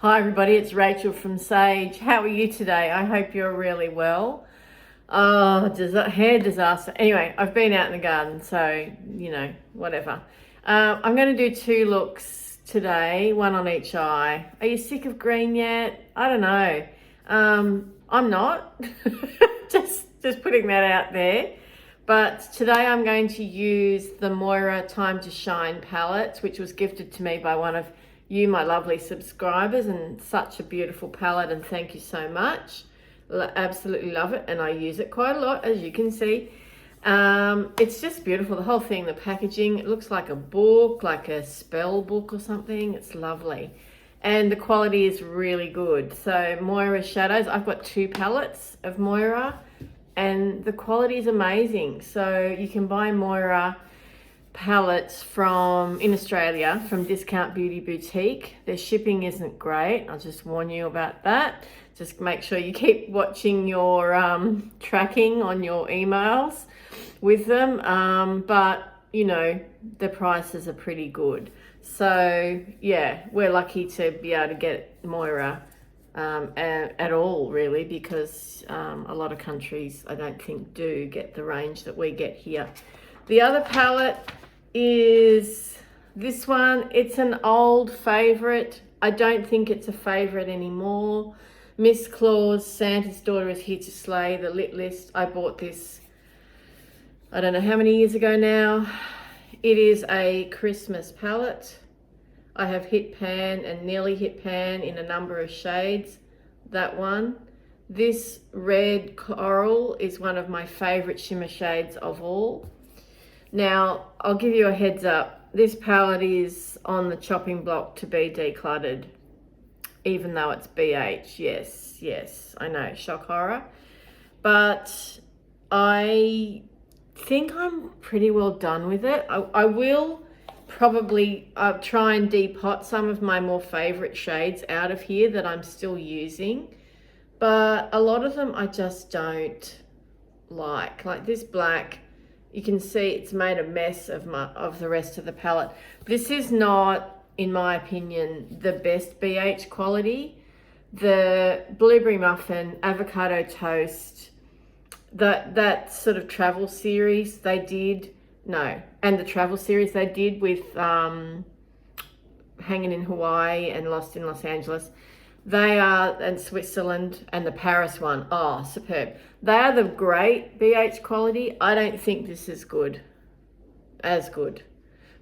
Hi everybody, it's Rachel from Sage. How are you today? I hope you're really well. Oh, hair disaster. Anyway, I've been out in the garden, so, whatever. I'm going to do two looks today, one on each eye. Are you sick of green yet? I don't know. I'm not. just putting that out there. But today I'm going to use the Moira Time to Shine palette, which was gifted to me by one of you, my lovely subscribers, and such a beautiful palette, and thank you so much. Absolutely love it, and I use it quite a lot, as you can see. It's just beautiful, the whole thing, the packaging. It looks like a book, like a spell book or something. It's lovely, and the quality is really good. So Moira Shadows, I've got two palettes of Moira, and the quality is amazing. So you can buy Moira palettes in Australia from Discount Beauty Boutique. Their shipping isn't great. I'll just warn you about that. Just make sure you keep watching your tracking on your emails with them. But the prices are pretty good. So yeah, we're lucky to be able to get Moira at all, really, because a lot of countries, I don't think, do get the range that we get here. The other palette is this one. It's an old favorite. I don't think it's a favorite anymore. Miss Claus, Santa's Daughter is Here to Slay, the Lit List. I bought this, I don't know how many years ago now. It is a Christmas palette. I have hit pan and nearly hit pan in a number of shades. That one. This red coral is one of my favorite shimmer shades of all. Now, I'll give you a heads up. This palette is on the chopping block to be decluttered, even though it's BH. Yes, I know, shock horror. But I think I'm pretty well done with it. I will probably try and depot some of my more favorite shades out of here that I'm still using. But a lot of them I just don't like. Like this black, you can see it's made a mess of the rest of the palette. This is not, in my opinion, the best BH quality. The Blueberry Muffin, Avocado Toast, that sort of travel series they did, and the travel series they did with Hanging in Hawaii and Lost in Los Angeles, and Switzerland, and the Paris one, oh, superb. They are the great BH quality. I don't think this is as good.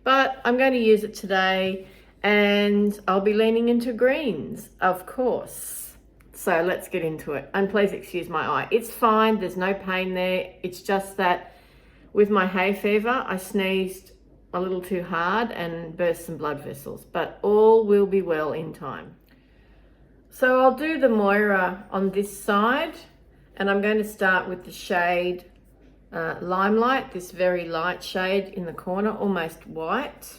But I'm going to use it today, and I'll be leaning into greens, of course. So let's get into it. And please excuse my eye. It's fine, there's no pain there. It's just that with my hay fever, I sneezed a little too hard and burst some blood vessels, but all will be well in time. So I'll do the Moira on this side, and I'm going to start with the shade Limelight, this very light shade in the corner, almost white,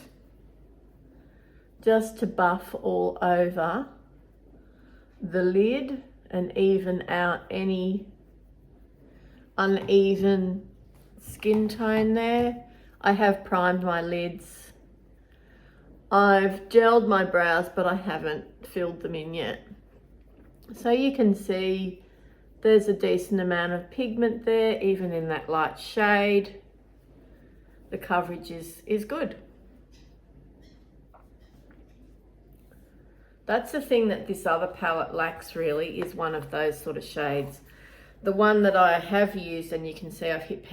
just to buff all over the lid and even out any uneven skin tone there. I have primed my lids. I've gelled my brows, but I haven't filled them in yet. So you can see there's a decent amount of pigment there, even in that light shade. The coverage is good. That's the thing that this other palette lacks, really, is one of those sort of shades. The one that I have used, and you can see I've hit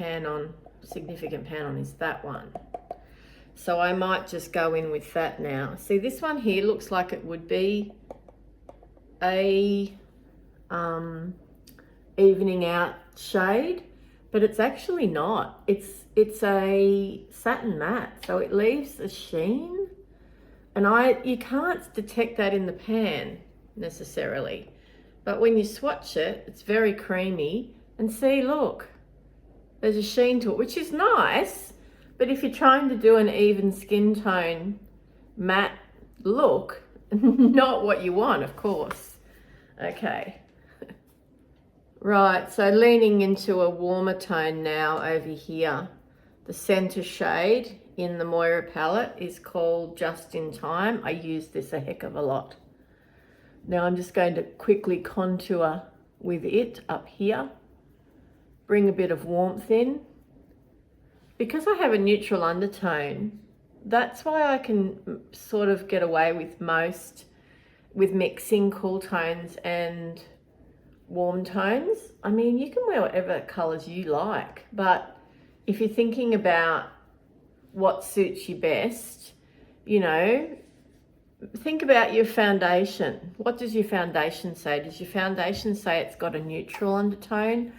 significant pan on, is that one. So I might just go in with that now. See, this one here looks like it would be a evening out shade, but it's actually not. It's a satin matte, so it leaves a sheen, and you can't detect that in the pan necessarily, but when you swatch it, it's very creamy. And see, look, there's a sheen to it, which is nice, but if you're trying to do an even skin tone matte look, not what you want, of course. Okay. Right, so leaning into a warmer tone now over here. The center shade in the Moira palette is called Just in Time. I use this a heck of a lot. Now I'm just going to quickly contour with it up here. Bring a bit of warmth in. Because I have a neutral undertone, that's why I can sort of get away with mixing cool tones and warm tones. I mean, you can wear whatever colours you like, but if you're thinking about what suits you best, you know, think about your foundation. What does your foundation say? Does your foundation say it's got a neutral undertone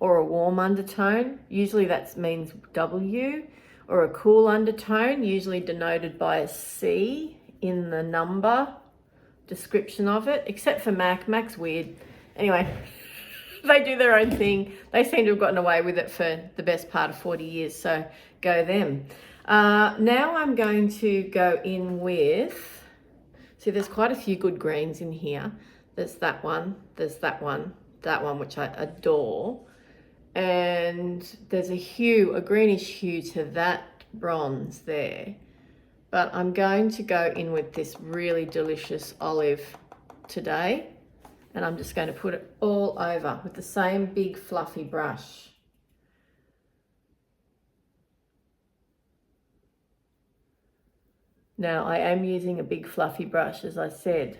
or a warm undertone? Usually that means W. Or a cool undertone, usually denoted by a C in the number description of it, except for MAC. MAC's weird. Anyway, they do their own thing. They seem to have gotten away with it for the best part of 40 years, so go them. Now I'm going to go in with, see, there's quite a few good greens in here. There's that one, that one, which I adore. And there's a greenish hue to that bronze there. But I'm going to go in with this really delicious olive today. And I'm just going to put it all over with the same big fluffy brush. Now I am using a big fluffy brush, as I said.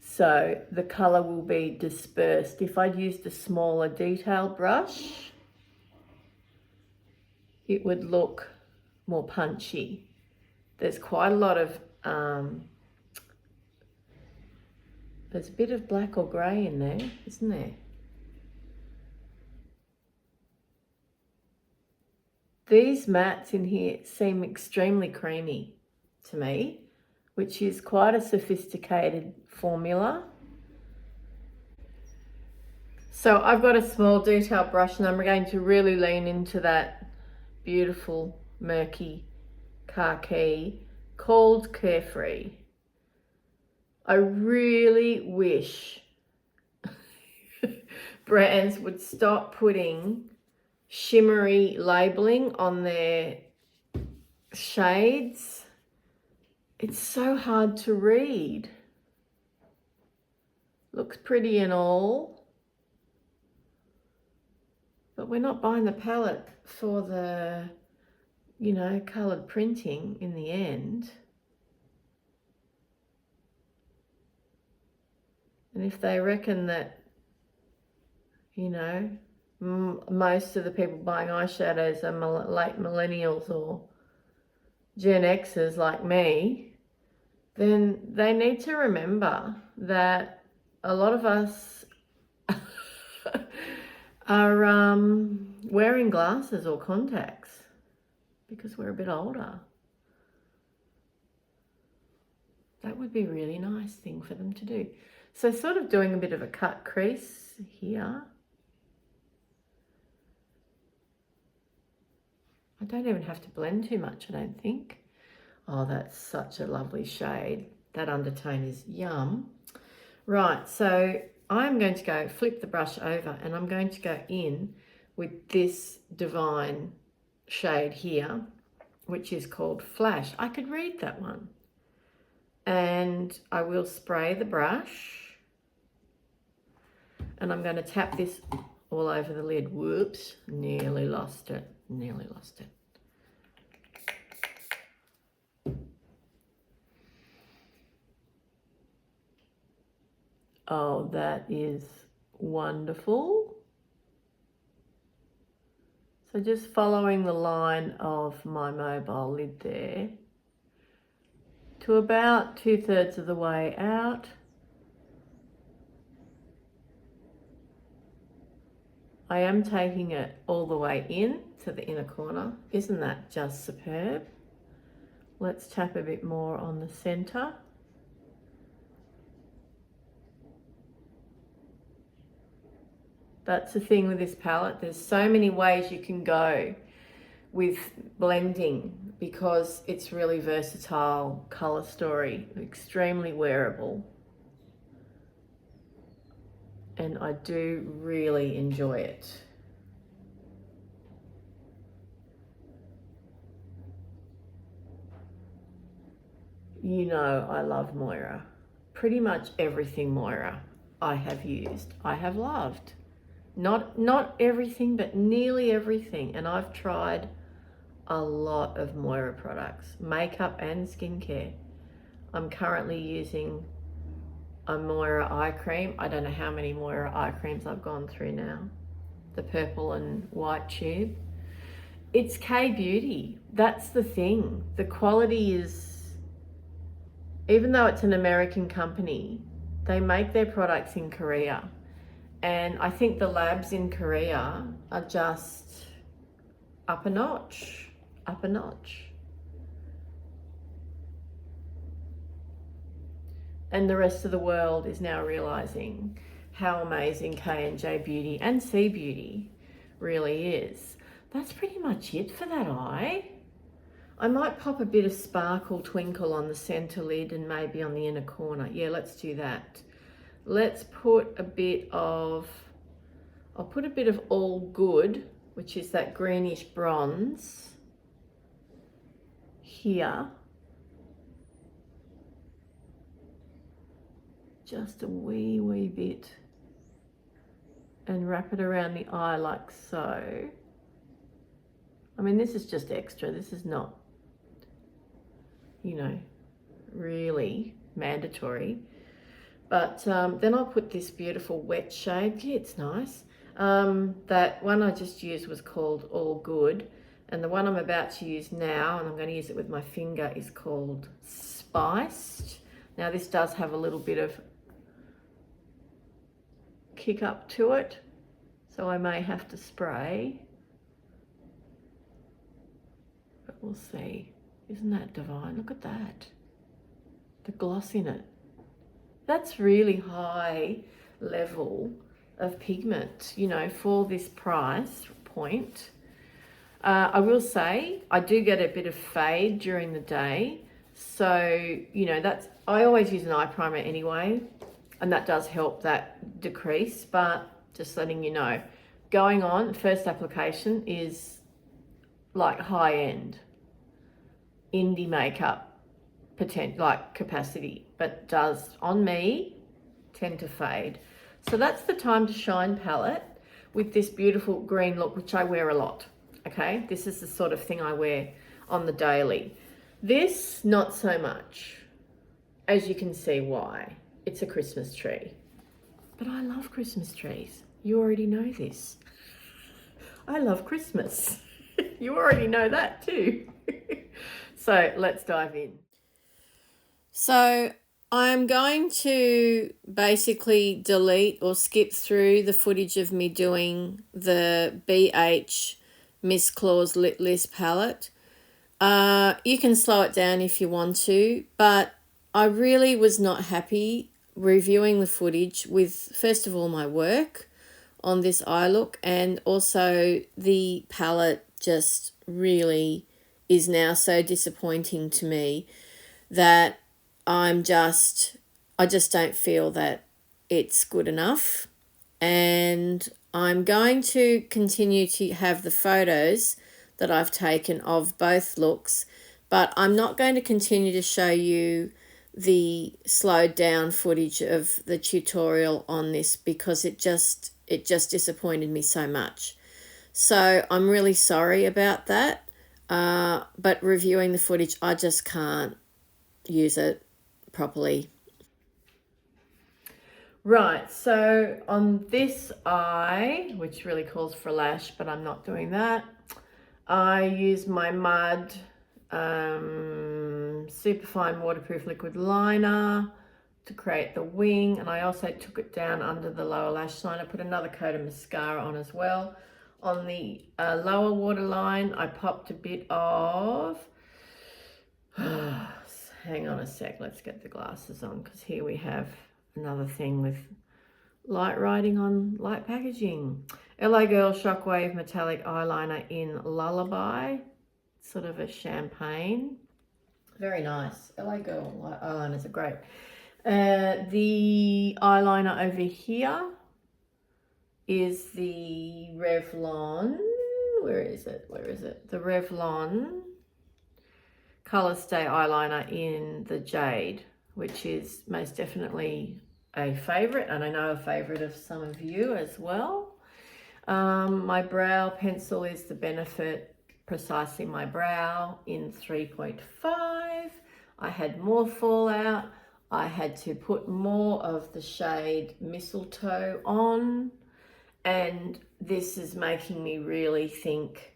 So the colour will be dispersed. If I'd used a smaller detailed brush, it would look more punchy. There's quite a lot of, there's a bit of black or grey in there, isn't there? These mattes in here seem extremely creamy to me, which is quite a sophisticated formula. So I've got a small detail brush and I'm going to really lean into that beautiful murky khaki called Carefree. I really wish brands would stop putting shimmery labeling on their shades. It's so hard to read. Looks pretty and all, but we're not buying the palette for the, you know, coloured printing in the end. And if they reckon that, you know, most of the people buying eyeshadows are late millennials or Gen Xers like me, then they need to remember that a lot of us are wearing glasses or contacts because we're a bit older. That would be a really nice thing for them to do. So sort of doing a bit of a cut crease here. I don't even have to blend too much, I don't think. Oh, that's such a lovely shade. That undertone is yum. Right, so I'm going to go flip the brush over and I'm going to go in with this Divine shade here, which is called Flash. I could read that one. And I will spray the brush. And I'm going to tap this all over the lid. Whoops, nearly lost it. Nearly lost it. Oh, that is wonderful. So just following the line of my mobile lid there to about 2/3 of the way out. I am taking it all the way in to the inner corner. Isn't that just superb? Let's tap a bit more on the center. That's the thing with this palette. There's so many ways you can go with blending because it's really versatile color story, extremely wearable. And I do really enjoy it. You know I love Moira. pretty much everything Moira I have used, I have loved. Not everything, but nearly everything. And I've tried a lot of Moira products, makeup and skincare. I'm currently using a Moira eye cream. I don't know how many Moira eye creams I've gone through now. The purple and white tube. It's K-Beauty. That's the thing. The quality is, even though it's an American company, they make their products in Korea. And I think the labs in Korea are just up a notch, up a notch. And the rest of the world is now realizing how amazing K&J Beauty and C Beauty really is. That's pretty much it for that eye. I might pop a bit of sparkle twinkle on the center lid and maybe on the inner corner. Yeah, let's do that. Let's put a bit of, I'll put a bit of All Good, which is that greenish bronze here. Just a wee bit. And wrap it around the eye like so. I mean, this is just extra. This is not, you know, really mandatory. But then I'll put this beautiful wet shade. Yeah, it's nice. That one I just used was called All Good. And the one I'm about to use now, and I'm going to use it with my finger, is called Spiced. Now this does have a little bit of kick up to it, so I may have to spray. But we'll see. Isn't that divine? Look at that. The gloss in it. That's really high level of pigment, you know, for this price point. I will say I do get a bit of fade during the day. So, you know, I always use an eye primer anyway, and that does help that decrease, but just letting you know, going on, first application is like high end indie makeup capacity, but does on me tend to fade. So that's the Time to Shine palette with this beautiful green look, which I wear a lot. Okay, this is the sort of thing I wear on the daily. This, not so much, as you can see why. It's a Christmas tree, but I love Christmas trees. You already know this. I love Christmas. You already know that too. So let's dive in. So I'm going to basically delete or skip through the footage of me doing the BH Miss Claus Lit List palette. You can slow it down if you want to, but I really was not happy reviewing the footage with, first of all, my work on this eye look, and also the palette just really is now so disappointing to me that I just don't feel that it's good enough. And I'm going to continue to have the photos that I've taken of both looks, but I'm not going to continue to show you the slowed down footage of the tutorial on this because it just disappointed me so much. So I'm really sorry about that. But reviewing the footage, I just can't use it properly. Right, so on this eye, which really calls for a lash, but I'm not doing that, I use my Mud Superfine Waterproof Liquid Liner to create the wing, and I also took it down under the lower lash line. I put another coat of mascara on as well. On the lower waterline, I popped a bit of, hang on a sec, let's get the glasses on, because here we have another thing with light writing on light packaging. LA Girl Shockwave Metallic Eyeliner in Lullaby, sort of a champagne. Very nice. LA Girl eyeliners are great. The eyeliner over here is the Revlon, where is it? The Revlon Color Stay eyeliner in the Jade, which is most definitely a favourite, and I know a favourite of some of you as well. My brow pencil is the Benefit Precisely My Brow in 3.5. I had more fallout. I had to put more of the shade Mistletoe on, and this is making me really think,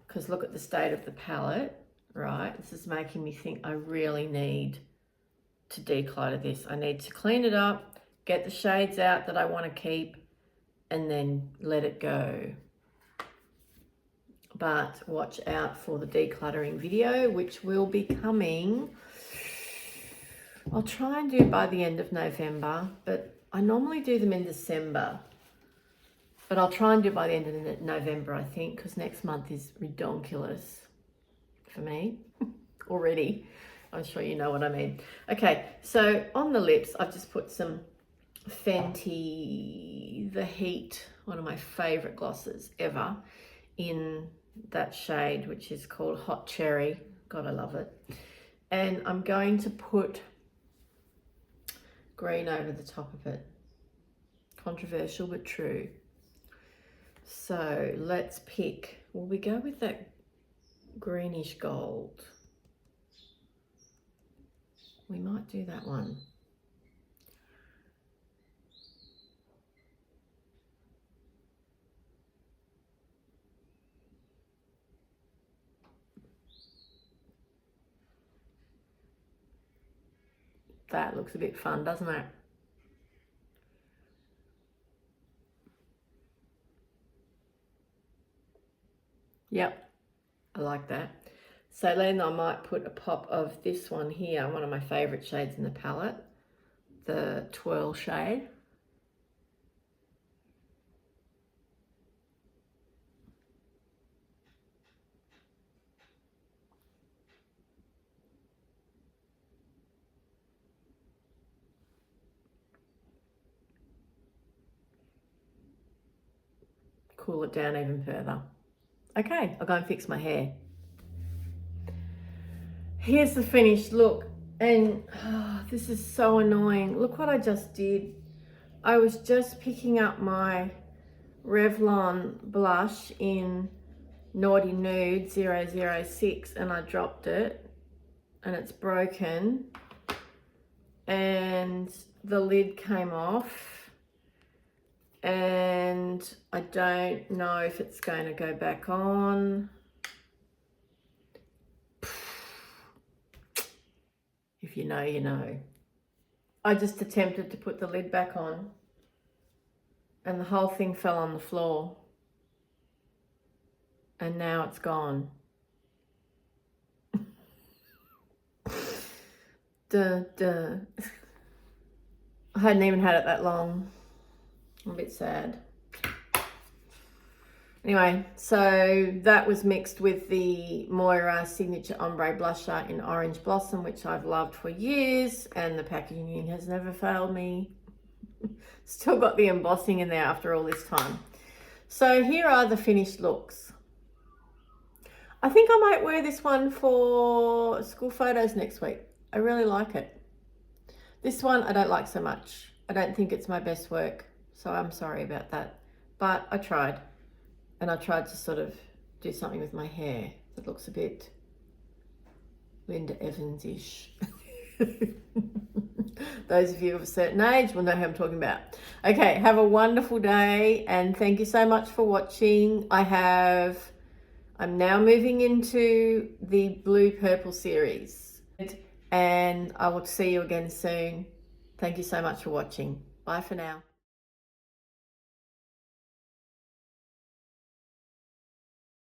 because look at the state of the palette, right? This is making me think I really need to declutter this. I need to clean it up, get the shades out that I want to keep, and then let it go. But watch out for the decluttering video, which will be coming. I'll try and do by the end of November, but I normally do them in December. But I'll try and do it by the end of November, I think, because next month is redonkulous for me already. I'm sure you know what I mean. Okay, so on the lips, I've just put some Fenty The Heat, one of my favourite glosses ever, in that shade, which is called Hot Cherry. God, I love it. And I'm going to put green over the top of it. Controversial but true. So let's pick, will we go with that greenish gold? We might do that one. That looks a bit fun, doesn't it? Yep, I like that. So then I might put a pop of this one here, one of my favourite shades in the palette, the Twirl shade. Cool it down even further. Okay, I'll go and fix my hair. Here's the finished look, and this is so annoying. Look what I just did. I was just picking up my Revlon blush in Naughty Nude 006 and I dropped it and it's broken and the lid came off. And I don't know if it's going to go back on. If you know, you know. I just attempted to put the lid back on and the whole thing fell on the floor. And now it's gone. Duh, duh. I hadn't even had it that long. I'm a bit sad. Anyway, so that was mixed with the Moira Signature Ombre Blusher in Orange Blossom, which I've loved for years, and the packaging has never failed me. Still got the embossing in there after all this time. So here are the finished looks. I think I might wear this one for school photos next week. I really like it. This one I don't like so much. I don't think it's my best work. So I'm sorry about that, but I tried, and I tried to sort of do something with my hair that looks a bit Linda Evans-ish. Those of you of a certain age will know who I'm talking about. Okay, have a wonderful day, and thank you so much for watching. I'm now moving into the Blue Purple series, and I will see you again soon. Thank you so much for watching. Bye for now.